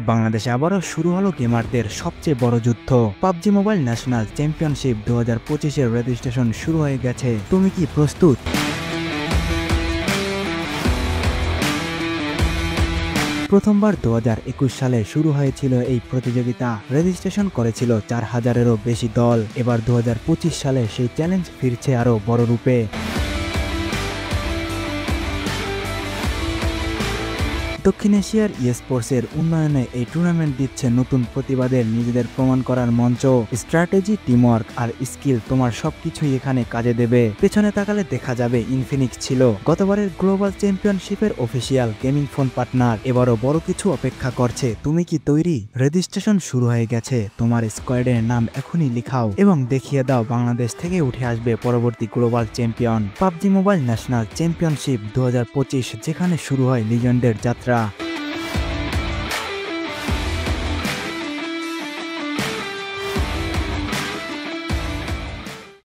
বাংলাদেশে আবারও শুরু হলো গেমারদের সবচেয়ে বড় যুদ্ধ। পাবজি মোবাইল ন্যাশনাল চ্যাম্পিয়নশিপ 2025-এর রেজিস্ট্রেশন শুরু হয়ে গেছে। তুমি কি প্রস্তুত? প্রথমবার 2021 সালে শুরু হয়েছিল এই প্রতিযোগিতা। রেজিস্ট্রেশন করেছিল 4000-এরও বেশি দল। এবার 2025 সালে সেই চ্যালেঞ্জ ফিরছে আরও বড় রূপে। দক্ষিণ এশিয়ার স্পোর্টসের উন্নয়নে এই টুর্নামেন্ট দিচ্ছে নতুন প্রতিবাদের নিজেদের প্রমাণ করার মঞ্চ। স্ট্র্যাটেজি, টিমওয়ার্ক আর স্কিল, তোমার সবকিছুই এখানে কাজে দেবে। পেছনে তাকালে দেখা যাবে ইনফিনিক্স ছিল গতবারের গ্লোবাল চ্যাম্পিয়নশিপের অফিসিয়াল গেমিং ফোন পার্টনার। এবারও বড় কিছু অপেক্ষা করছে। তুমি কি তৈরি? রেজিস্ট্রেশন শুরু হয়ে গেছে। তোমার স্কোয়াডের নাম এখনই লিখাও এবং দেখিয়ে দাও বাংলাদেশ থেকে উঠে আসবে পরবর্তী global champion. PUBG mobile national championship 2025, যেখানে শুরু হয় লিজেন্ডের যাত্রা।